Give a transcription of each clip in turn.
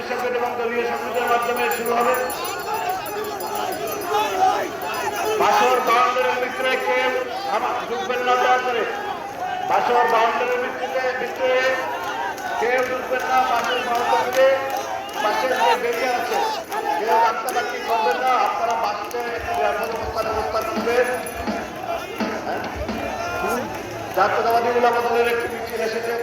সংকেত এবং দলীয় সংকেতের মাধ্যমে শুরু হবে। বাসর বাউন্ডারির ভিতরে কেউ ঢুকবেন না, দয়া করে বাসর বাউন্ডারির ভিতরে কেউ ঢুকবেন না। বাসের বাউন্ডারিতে বাসের যে বেরিয়ার আছে কেউ রাস্তাঘাটি করবেন না। আপনারা বাসে একটু নিরাপদ অবস্থান করবেন। জাতীয়তাবাদী উলামা দলের একটি মিছিল এসেছে।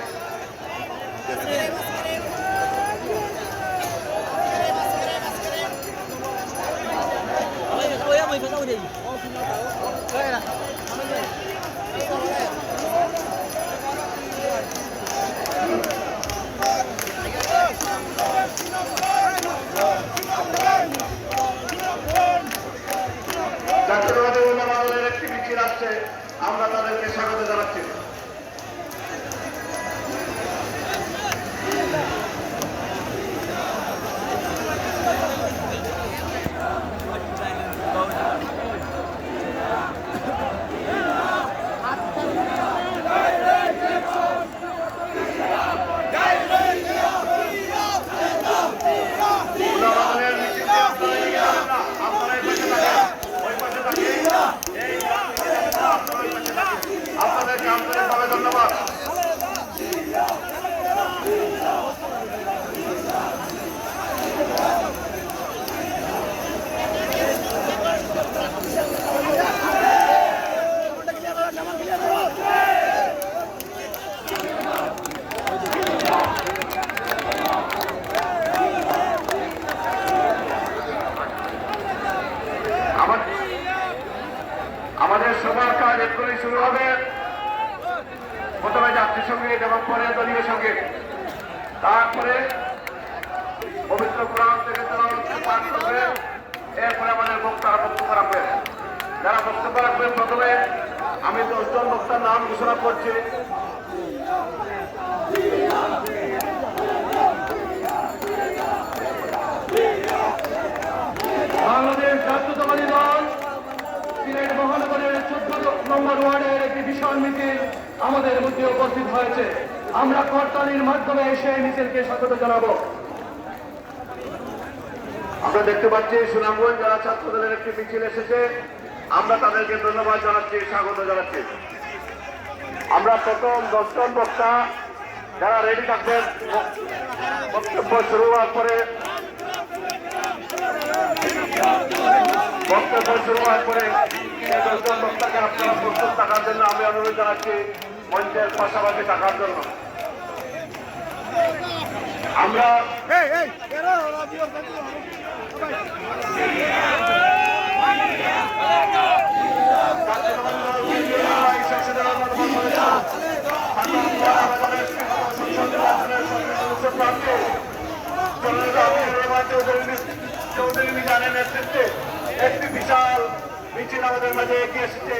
জাতীয়তাবাদী উলামা দলের একটি মিছিল আসছে, আমরা তাদেরকে স্বাগত জানাচ্ছি। আপনাদেরকে আন্তরিকভাবে ধন্যবাদ। আমাদের সবার কাজ এক্ষুনি শুরু হবে। প্রথমে যাত্রী সঙ্গীত এবং পরে দলীয় সঙ্গীত, তারপরে পবিত্র কোরআন থেকে পাঠ করবে। এরপরে আমাদের বক্তারা বক্তব্য রাখবেন। যারা বক্তব্য রাখবেন, প্রথমে আমি 10 জন বক্তার নাম ঘোষণা করছি। বাংলাদেশ জাতীয়তাবাদী দল সিলেট মহানগরের 14 নম্বর ওয়ার্ডের একটি বিশাল মিছিল আমাদের মধ্যে উপস্থিত হয়েছে। আমরা করতালির মাধ্যমে সেই মিছিলকে স্বাগত জানাবো। আমরা দেখতে পাচ্ছি সুনামগঞ্জ জেলা ছাত্র দলের একটি মিছিল এসেছে। আমরা তাদেরকে ধন্যবাদ জানাচ্ছি, স্বাগত জানাচ্ছি। আমরা প্রথম 10 জন বক্তা যারা রেডি থাকবেন, বক্তব্য শুরু হওয়ার পরে সেই 10 জন বক্তাকে আপনারা প্রস্তুত থাকার জন্য আমি অনুরোধ জানাচ্ছি মঞ্চের পাশাপাশি থাকার জন্য। আমরা চৌধুরী মিজানের নেতৃত্বে একটি বিশাল মিছিল আমাদের মাঝে এগিয়ে এসেছে।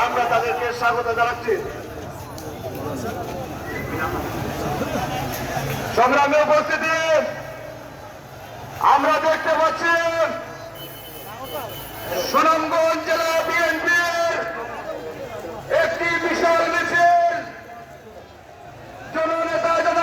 আমরা তাদেরকে স্বাগত জানাচ্ছি। সংগ্রামে উপস্থিতি